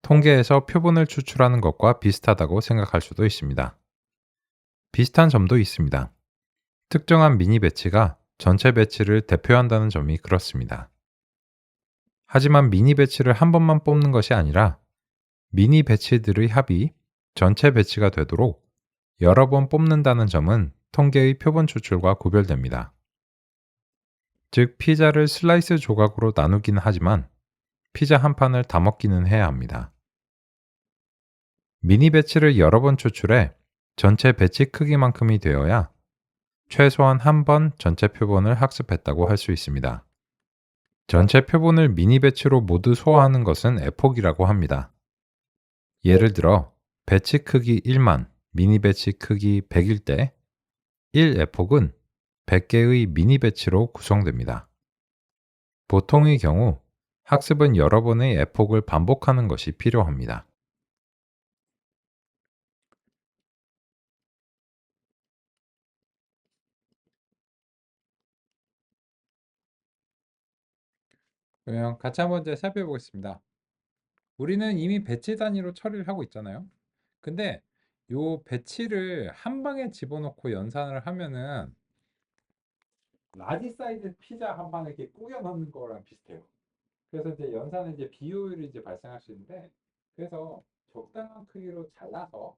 통계에서 표본을 추출하는 것과 비슷하다고 생각할 수도 있습니다. 비슷한 점도 있습니다. 특정한 미니 배치가 전체 배치를 대표한다는 점이 그렇습니다. 하지만 미니 배치를 한 번만 뽑는 것이 아니라 미니 배치들의 합이 전체 배치가 되도록 여러 번 뽑는다는 점은 통계의 표본 추출과 구별됩니다. 즉, 피자를 슬라이스 조각으로 나누긴 하지만 피자 한 판을 다 먹기는 해야 합니다. 미니 배치를 여러 번 추출해 전체 배치 크기만큼이 되어야 최소한 한 번 전체 표본을 학습했다고 할 수 있습니다. 전체 표본을 미니 배치로 모두 소화하는 것은 에폭이라고 합니다. 예를 들어 배치 크기 1만, 미니 배치 크기 100일 때 1에폭은 100개의 미니 배치로 구성됩니다. 보통의 경우 학습은 여러 번의 에폭을 반복하는 것이 필요합니다. 그러면 같이 한번 이제 살펴보겠습니다. 우리는 이미 배치 단위로 처리를 하고 있잖아요. 근데 요 배치를 한 방에 집어넣고 연산을 하면은 라지 사이즈 피자 한 방에 이렇게 꾸겨 넣는 거랑 비슷해요. 그래서 이제 연산은 이제 비효율이 이제 발생할 수 있는데, 그래서 적당한 크기로 잘라서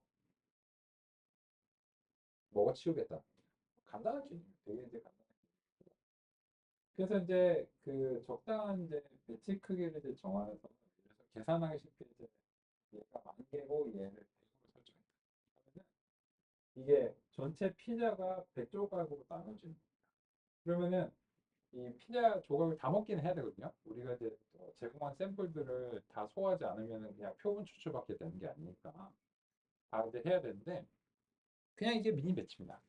먹어치우겠다. 간단하지. 되게 이제 간단해. 그래서 이제 그 적당한 이제 배치 크기를 이제 정하여서, 그래서 계산하기 쉽게 이제 얘가 10,000개고 얘를 100으로 설정했다. 그러면 이게 전체 피자가 100조각으로 나눠지는. 그러면은 이 피자 조각을 다 먹기는 해야 되거든요. 우리가 이제 제공한 샘플들을 다 소화하지 않으면 그냥 표본 추출밖에 되는 게 아니니까 다 이제 해야 되는데, 그냥 이게 미니 배치입니다.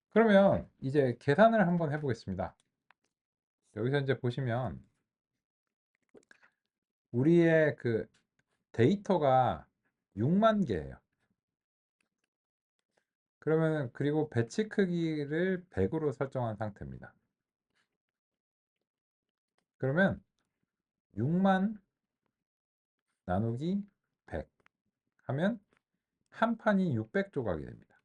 그러면 이제 계산을 한번 해보겠습니다. 여기서 이제 보시면 우리의 그 데이터가 6만 개예요. 그러면 그리고 배치 크기를 100으로 설정한 상태입니다. 그러면 6만 나누기 100 하면 한 판이 600조각이 됩니다.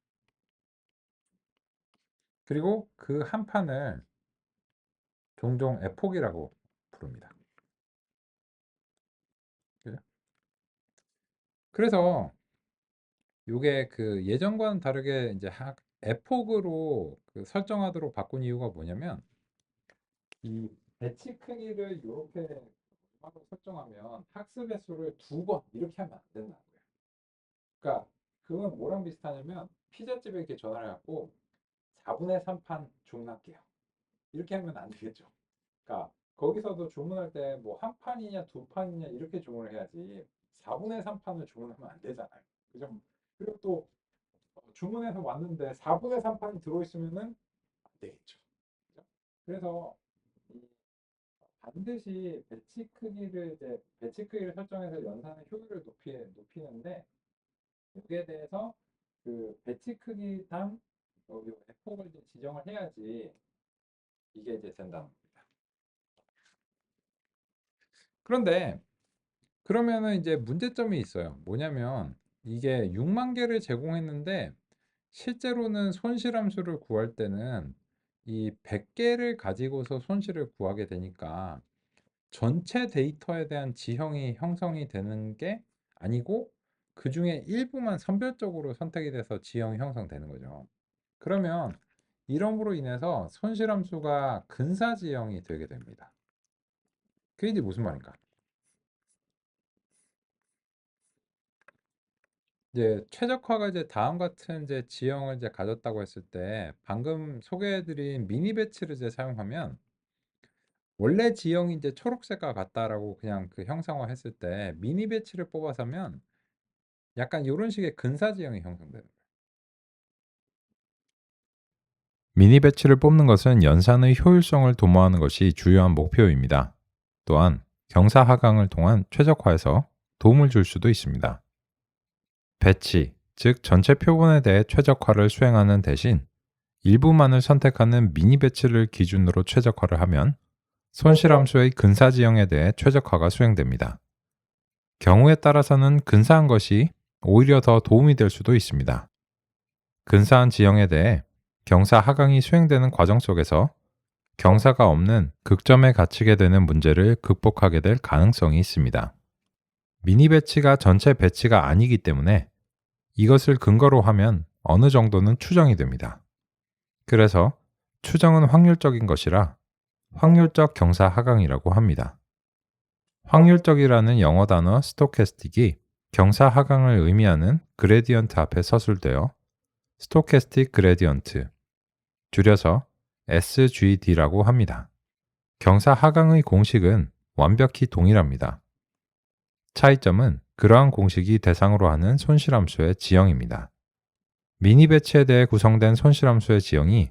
그리고 그 한 판을 종종 에폭이라고 부릅니다. 그죠? 그래서 이게 그 예전과는 다르게 이제 에폭으로 그 설정하도록 바꾼 이유가 뭐냐면, 이 배치 크기를 이렇게 설정하면 학습의 수를 2번 이렇게 하면 안 된다는 거예요. 그러니까 그건 뭐랑 비슷하냐면 피자집에 이렇게 전화를 해갖고 4분의 3판 주문할게요. 이렇게 하면 안 되겠죠. 그러니까 거기서도 주문할 때 뭐 한 판이냐 두 판이냐 이렇게 주문을 해야지 4분의 3판을 주문하면 안 되잖아요. 그죠? 그리고 또 주문해서 왔는데 4분의 3판이 들어있으면은 안 되겠죠. 그죠? 그래서 반드시 배치 크기를 설정해서 연산의 효율을 높이는데, 여기에 대해서 그 배치 크기당 여기 F를 지정을 해야지 이게 이제 된다는 겁니다. 그런데 그러면은 이제 문제점이 있어요. 뭐냐면 이게 6만 개를 제공했는데 실제로는 손실함수를 구할 때는 이 100개를 가지고서 손실을 구하게 되니까 전체 데이터에 대한 지형이 형성이 되는 게 아니고 그 중에 일부만 선별적으로 선택이 돼서 지형이 형성되는 거죠. 그러면 이럼으로 인해서 손실함수가 근사지형이 되게 됩니다. 그게 이제 무슨 말인가? 이제 최적화가 이제 다음 같은 이제 지형을 이제 가졌다고 했을 때 방금 소개해드린 미니 배치를 이제 사용하면 원래 지형이 이제 초록색과 같다라고 그냥 그 형상화했을 때 미니 배치를 뽑아서면 약간 이런 식의 근사 지형이 형성되는 거예요. 미니 배치를 뽑는 것은 연산의 효율성을 도모하는 것이 주요한 목표입니다. 또한 경사 하강을 통한 최적화에서 도움을 줄 수도 있습니다. 배치, 즉 전체 표본에 대해 최적화를 수행하는 대신 일부만을 선택하는 미니 배치를 기준으로 최적화를 하면 손실함수의 근사 지형에 대해 최적화가 수행됩니다. 경우에 따라서는 근사한 것이 오히려 더 도움이 될 수도 있습니다. 근사한 지형에 대해 경사 하강이 수행되는 과정 속에서 경사가 없는 극점에 갇히게 되는 문제를 극복하게 될 가능성이 있습니다. 미니 배치가 전체 배치가 아니기 때문에 이것을 근거로 하면 어느 정도는 추정이 됩니다. 그래서 추정은 확률적인 것이라 확률적 경사 하강이라고 합니다. 확률적이라는 영어 단어 스토캐스틱이 경사 하강을 의미하는 그레디언트 앞에 서술되어 스토캐스틱 그레디언트, 줄여서 SGD라고 합니다. 경사 하강의 공식은 완벽히 동일합니다. 차이점은 그러한 공식이 대상으로 하는 손실함수의 지형입니다. 미니 배치에 대해 구성된 손실함수의 지형이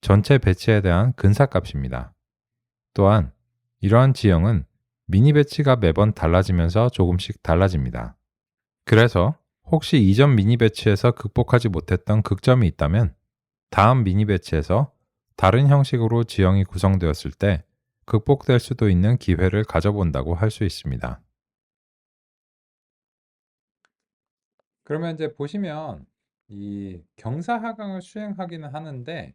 전체 배치에 대한 근사값입니다. 또한 이러한 지형은 미니 배치가 매번 달라지면서 조금씩 달라집니다. 그래서 혹시 이전 미니 배치에서 극복하지 못했던 극점이 있다면 다음 미니 배치에서 다른 형식으로 지형이 구성되었을 때 극복될 수도 있는 기회를 가져본다고 할 수 있습니다. 그러면 이제 보시면 이 경사 하강을 수행하기는 하는데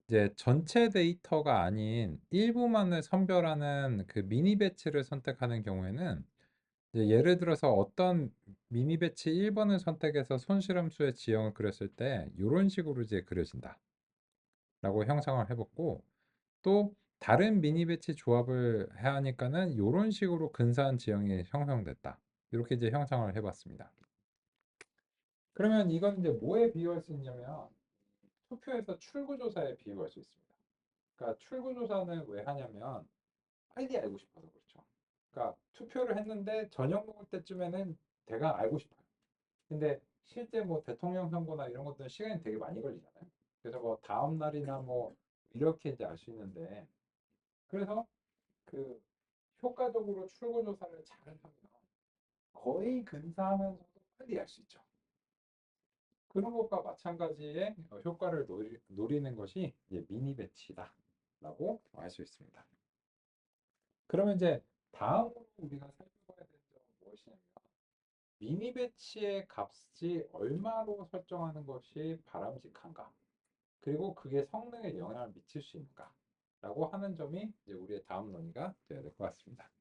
이제 전체 데이터가 아닌 일부만을 선별하는 그 미니 배치를 선택하는 경우에는 이제 예를 들어서 어떤 미니 배치 1번을 선택해서 손실함수의 지형을 그렸을 때 이런 식으로 이제 그려진다 라고 형상을 해봤고 또 다른 미니 배치 조합을 해야 하니까는 이런 식으로 근사한 지형이 형성됐다 이렇게 이제 형상을 해봤습니다. 그러면 이건 이제 뭐에 비유할 수 있냐면 투표에서 출구조사에 비유할 수 있습니다. 그러니까 출구조사는 왜 하냐면 빨리 알고 싶어서 그렇죠. 그러니까 투표를 했는데 저녁 먹을 때쯤에는 대강 알고 싶어요. 근데 실제 뭐 대통령 선거나 이런 것들은 시간이 되게 많이 걸리잖아요. 그래서 뭐 다음 날이나 뭐 이렇게 이제 알 수 있는데 그래서 그 효과적으로 출구조사를 잘 하면 거의 근사하면서도 빨리 알 수 있죠. 그런 것과 마찬가지의 효과를 노리는 것이 이제 미니 배치다라고 알 수 있습니다. 그러면 이제 다음으로 우리가 살펴봐야 되는 점은 무엇이냐면 미니 배치의 값이 얼마로 설정하는 것이 바람직한가? 그리고 그게 성능에 영향을 미칠 수 있는가? 라고 하는 점이 이제 우리의 다음 논의가 되어야 될 것 같습니다.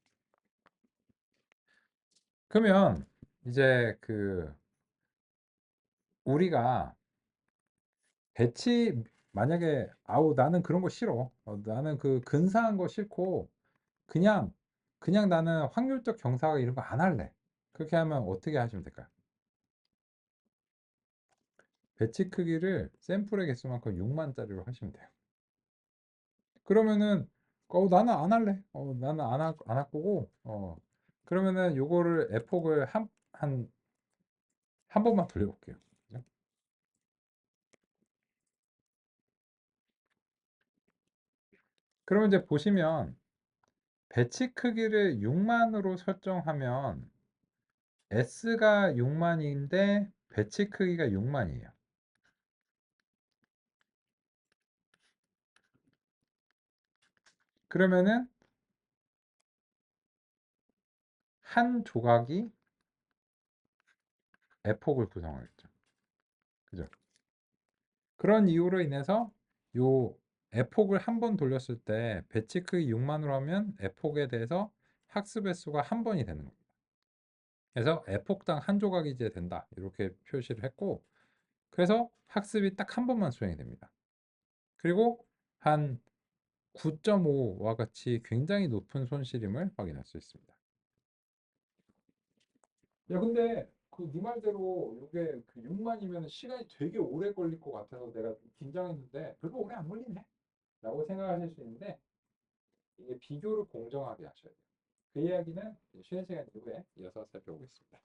그러면 이제 그 우리가 배치 만약에 아우 나는 그런 거 싫어. 나는 그 근사한 거 싫고 그냥 나는 확률적 경사가 이런 거 안 할래. 그렇게 하면 어떻게 하시면 될까요? 배치 크기를 샘플의 개수만큼 6만짜리로 하시면 돼요. 그러면은 나는 안 할래. 나는 안 할 거고. 그러면은 요거를 에폭을 한 번만 돌려볼게요. 그죠? 그러면 이제 보시면 배치 크기를 6만으로 설정하면 S가 6만인데 배치 크기가 6만이에요. 그러면은 한 조각이 에폭을 구성하겠죠. 그죠? 그런 이유로 인해서 요 에폭을 한 번 돌렸을 때 배치 크기 6만으로 하면 에폭에 대해서 학습 횟수가 한 번이 되는 겁니다. 그래서 에폭당 한 조각이 이제 된다. 이렇게 표시를 했고, 그래서 학습이 딱 한 번만 수행이 됩니다. 그리고 한 9.5와 같이 굉장히 높은 손실임을 확인할 수 있습니다. 야, 근데 그 네 말대로 이게 그 6만이면 시간이 되게 오래 걸릴 것 같아서 내가 좀 긴장했는데 별로 오래 안 걸리네 라고 생각하실 수 있는데, 이게 비교를 공정하게 하셔야 돼요. 그 이야기는 쉬는 시간 이후에 이어서 살펴보겠습니다.